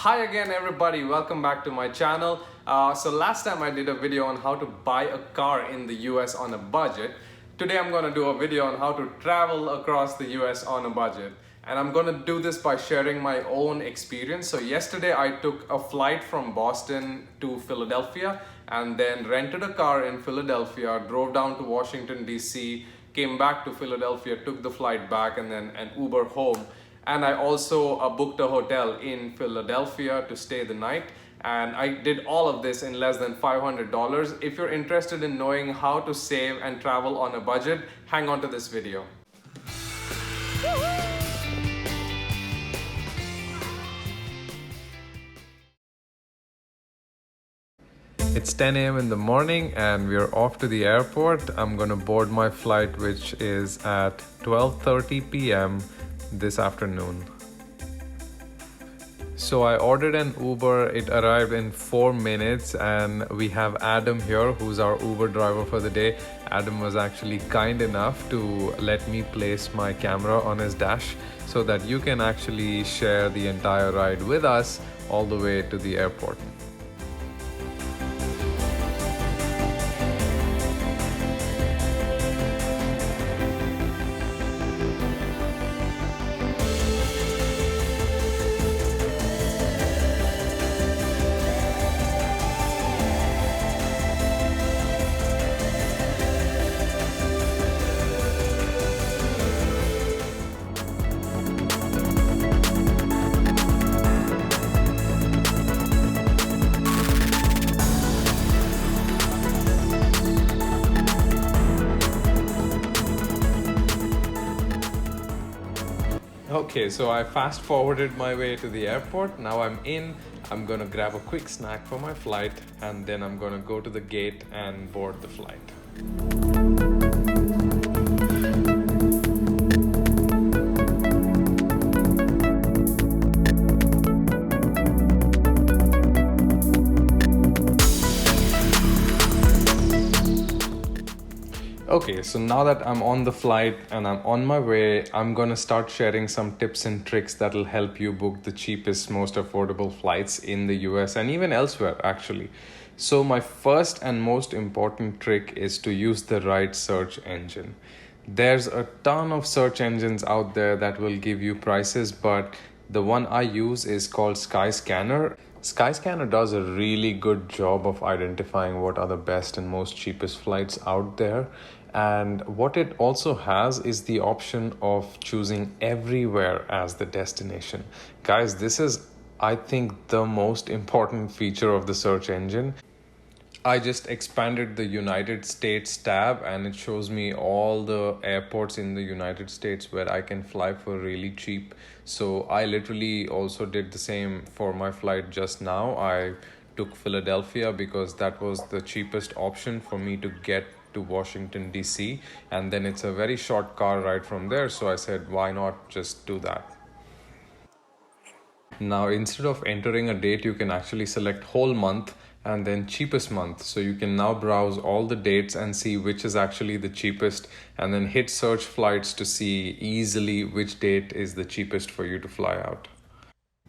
Hi again everybody, welcome back to my channel. So last time I did a video on how to buy a car in the US on a budget. Today I'm going to do a video on how to travel across the US on a budget. And I'm going to do this by sharing my own experience. So yesterday I took a flight from Boston to Philadelphia and then rented a car in Philadelphia, drove down to Washington DC, came back to Philadelphia, took the flight back and then an Uber home. And I also booked a hotel in Philadelphia to stay the night. And I did all of this in less than $500. If you're interested in knowing how to save and travel on a budget, hang on to this video. It's 10 a.m. in the morning and we're off to the airport. I'm gonna board my flight, which is at 12:30 p.m. this afternoon. So I ordered an Uber. It arrived in 4 minutes and we have Adam here, who's our Uber driver for the day. Adam was actually kind enough to let me place my camera on his dash so that you can actually share the entire ride with us all the way to the airport. Okay, so I fast forwarded my way to the airport. Now I'm in. I'm gonna grab a quick snack for my flight and then I'm gonna go to the gate and board the flight. Okay, so now that I'm on the flight and I'm on my way, I'm gonna start sharing some tips and tricks that'll help you book the cheapest, most affordable flights in the US and even elsewhere actually. So my first and most important trick is to use the right search engine. There's a ton of search engines out there that will give you prices, but the one I use is called Skyscanner. Skyscanner does a really good job of identifying what are the best and most cheapest flights out there. And what it also has is the option of choosing everywhere as the destination. Guys, this is, I think, the most important feature of the search engine. I just expanded the United States tab and it shows me all the airports in the United States where I can fly for really cheap. So I literally also did the same for my flight just now. I took Philadelphia because that was the cheapest option for me to get to Washington DC, and then it's a very short car ride from there, so I said why not just do that. Now instead of entering a date, you can actually select whole month and then cheapest month. So you can now browse all the dates and see which is actually the cheapest and then hit search flights to see easily which date is the cheapest for you to fly out.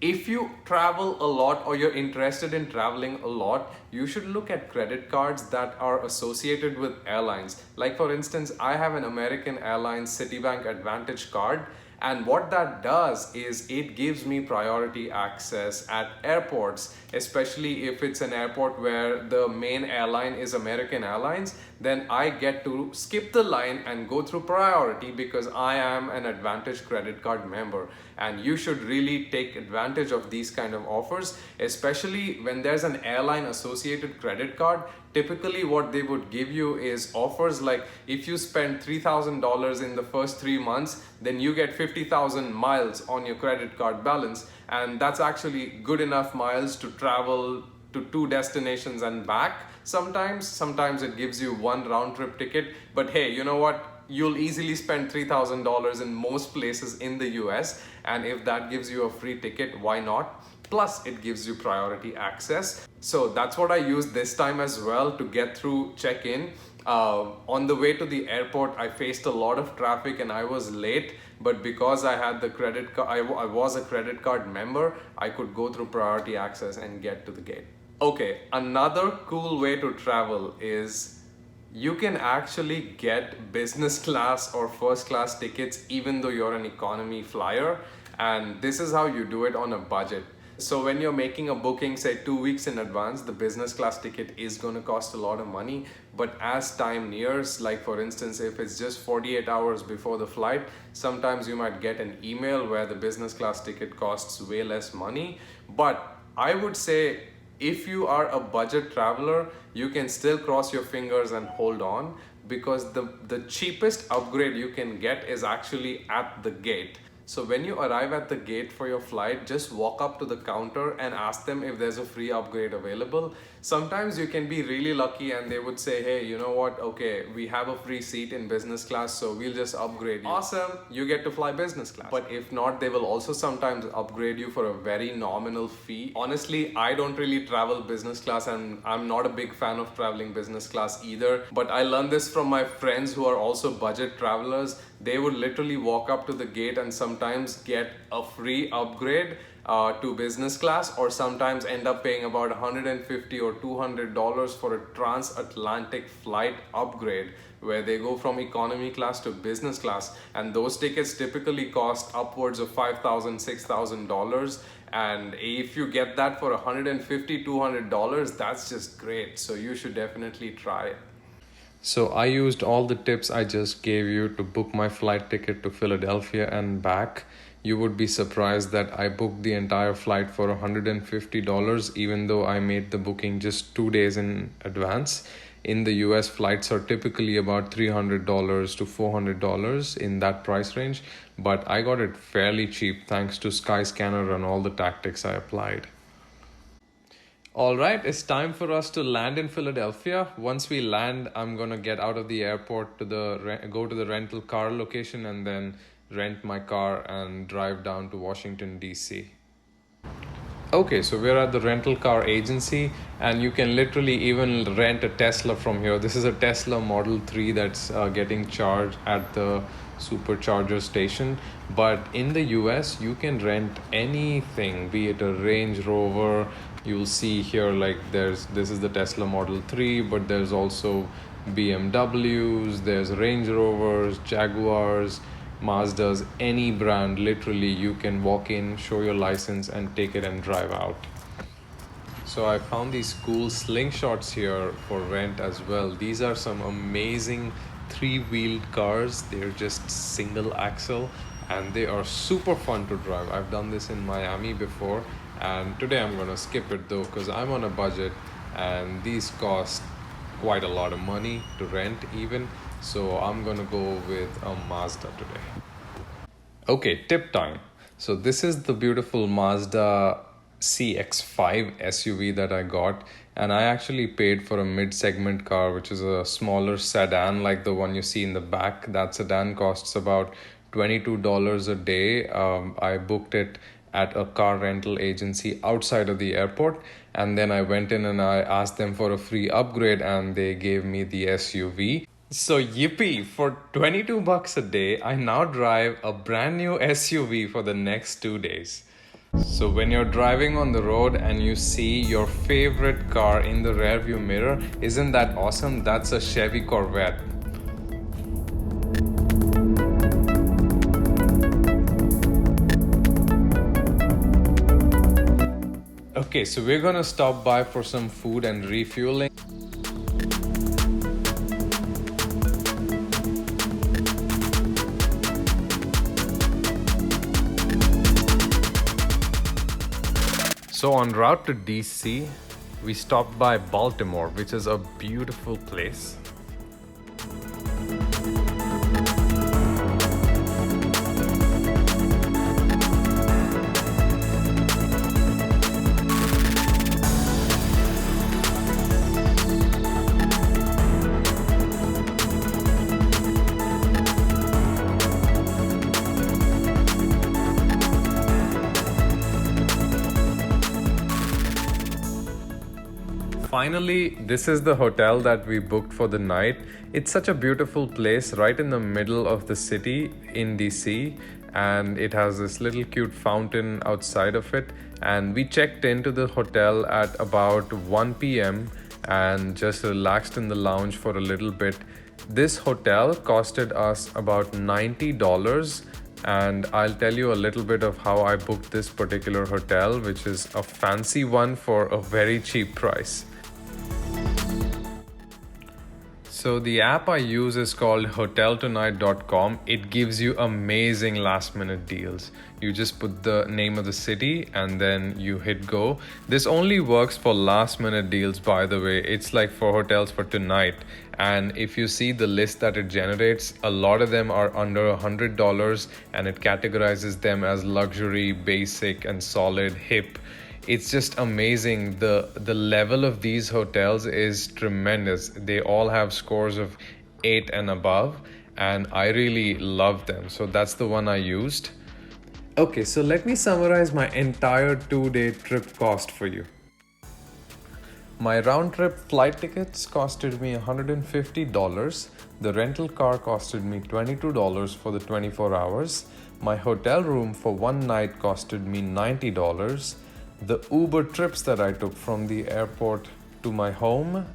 If you travel a lot or you're interested in traveling a lot, you should look at credit cards that are associated with airlines. Like for instance, I have an American Airlines Citibank Advantage card. And what that does is it gives me priority access at airports, especially if it's an airport where the main airline is American Airlines, then I get to skip the line and go through priority because I am an Advantage credit card member. And you should really take advantage of these kind of offers, especially when there's an airline associated credit card. Typically what they would give you is offers like if you spend $3,000 in the first 3 months, then you get 50,000 miles on your credit card balance. And that's actually good enough miles to travel to 2 destinations and back. Sometimes it gives you 1 round trip ticket. But hey, you know what? You'll easily spend $3,000 in most places in the US. And if that gives you a free ticket, why not? Plus it gives you priority access. So that's what I used this time as well to get through check-in. On the way to the airport, I faced a lot of traffic and I was late. But because I had the credit card, I was a credit card member, I could go through priority access and get to the gate. Okay, another cool way to travel is you can actually get business class or first class tickets even though you're an economy flyer. And this is how you do it on a budget. So when you're making a booking, say 2 weeks in advance, the business class ticket is going to cost a lot of money. But as time nears, like for instance, if it's just 48 hours before the flight, sometimes you might get an email where the business class ticket costs way less money. But I would say if you are a budget traveler, you can still cross your fingers and hold on, because the cheapest upgrade you can get is actually at the gate. So when you arrive at the gate for your flight, just walk up to the counter and ask them if there's a free upgrade available. Sometimes you can be really lucky and they would say, hey, you know what? Okay, we have a free seat in business class, so we'll just upgrade you. Awesome, you get to fly business class. But if not, they will also sometimes upgrade you for a very nominal fee. Honestly, I don't really travel business class and I'm not a big fan of traveling business class either. But I learned this from my friends who are also budget travelers. They would literally walk up to the gate and sometimes get a free upgrade to business class, or sometimes end up paying about $150 or $200 for a transatlantic flight upgrade where they go from economy class to business class. And those tickets typically cost upwards of $5,000, $6,000. And if you get that for $150, $200, that's just great. So you should definitely try it. So I used all the tips I just gave you to book my flight ticket to Philadelphia and back. You would be surprised that I booked the entire flight for $150, even though I made the booking just 2 days in advance. In the US, flights are typically about $300 to $400 in that price range, but I got it fairly cheap thanks to Skyscanner and all the tactics I applied. All right, it's time for us to land in Philadelphia. Once we land, I'm gonna get out of the airport to go to the rental car location and then rent my car and drive down to Washington, D.C. Okay, so we're at the rental car agency and you can literally even rent a Tesla from here. This is a Tesla Model 3 that's getting charged at the supercharger station. But in the US, you can rent anything, be it a Range Rover. You'll see here like this is the Tesla Model 3, but there's also BMWs, there's Range Rovers, Jaguars, Mazdas, any brand. Literally you can walk in, show your license and take it and drive out. So I found these cool slingshots here for rent as well. These are some amazing three-wheeled cars. They're just single axle and they are super fun to drive. I've done this in Miami before, and today I'm gonna skip it though because I'm on a budget and these cost quite a lot of money to rent even. So I'm gonna go with a Mazda today. Okay, tip time. So this is the beautiful Mazda CX-5 SUV that I got, and I actually paid for a mid-segment car, which is a smaller sedan like the one you see in the back. That sedan costs about $22 a day. I booked it at a car rental agency outside of the airport, and then I went in and I asked them for a free upgrade and they gave me the SUV. So yippee, for $22 a day, I now drive a brand new SUV for the next 2 days. So when you're driving on the road and you see your favorite car in the rearview mirror, isn't that awesome? That's a Chevy Corvette. Okay, so we're gonna stop by for some food and refueling. So en route to DC, we stopped by Baltimore, which is a beautiful place. finally, this is the hotel that we booked for the night. It's such a beautiful place right in the middle of the city in DC, and it has this little cute fountain outside of it. And we checked into the hotel at about 1 p.m. and just relaxed in the lounge for a little bit. This hotel costed us about $90, and I'll tell you a little bit of how I booked this particular hotel, which is a fancy one for a very cheap price. So the app I use is called hoteltonight.com. It gives you amazing last minute deals. You just put the name of the city and then you hit go. This only works for last minute deals, by the way. It's like for hotels for tonight. And if you see the list that it generates, a lot of them are under $100, and it categorizes them as luxury, basic, and solid, hip. It's just amazing. The level of these hotels is tremendous. They all have scores of 8 and above, and I really love them. So that's the one I used. Okay, so let me summarize my entire 2-day trip cost for you. My round trip flight tickets costed me $150. The rental car costed me $22 for the 24 hours. My hotel room for one night costed me $90. The Uber trips that I took from the airport to my home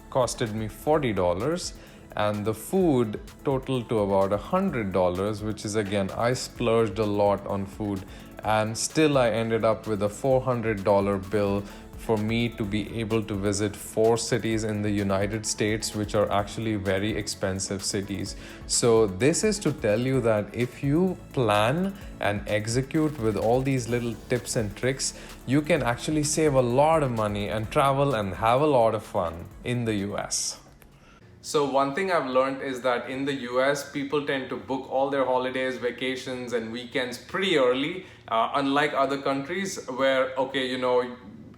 costed me $40, and the food totaled to about $100, which is, again, I splurged a lot on food, and still I ended up with a $400 bill for me to be able to visit 4 cities in the United States, which are actually very expensive cities. So this is to tell you that if you plan and execute with all these little tips and tricks, you can actually save a lot of money and travel and have a lot of fun in the US. So one thing I've learned is that in the US, people tend to book all their holidays, vacations, and weekends pretty early, unlike other countries where,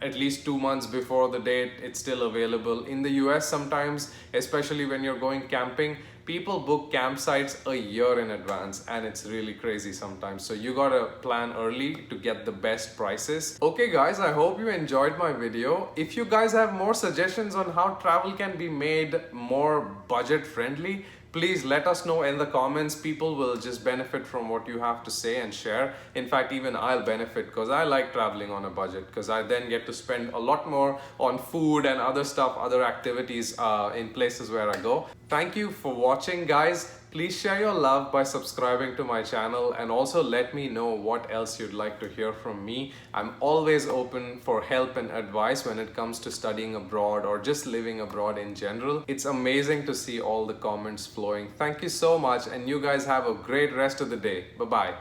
at least 2 months before the date, it's still available. In the US, sometimes, especially when you're going camping, people book campsites a year in advance, and it's really crazy sometimes. So you gotta plan early to get the best prices. Okay guys, I hope you enjoyed my video. If you guys have more suggestions on how travel can be made more budget friendly, please let us know in the comments. People will just benefit from what you have to say and share. In fact, even I'll benefit because I like traveling on a budget, because I then get to spend a lot more on food and other stuff, other activities in places where I go. Thank you for watching, guys. Please share your love by subscribing to my channel, and also let me know what else you'd like to hear from me. I'm always open for help and advice when it comes to studying abroad or just living abroad in general. It's amazing to see all the comments flowing. Thank you so much, and you guys have a great rest of the day. Bye-bye.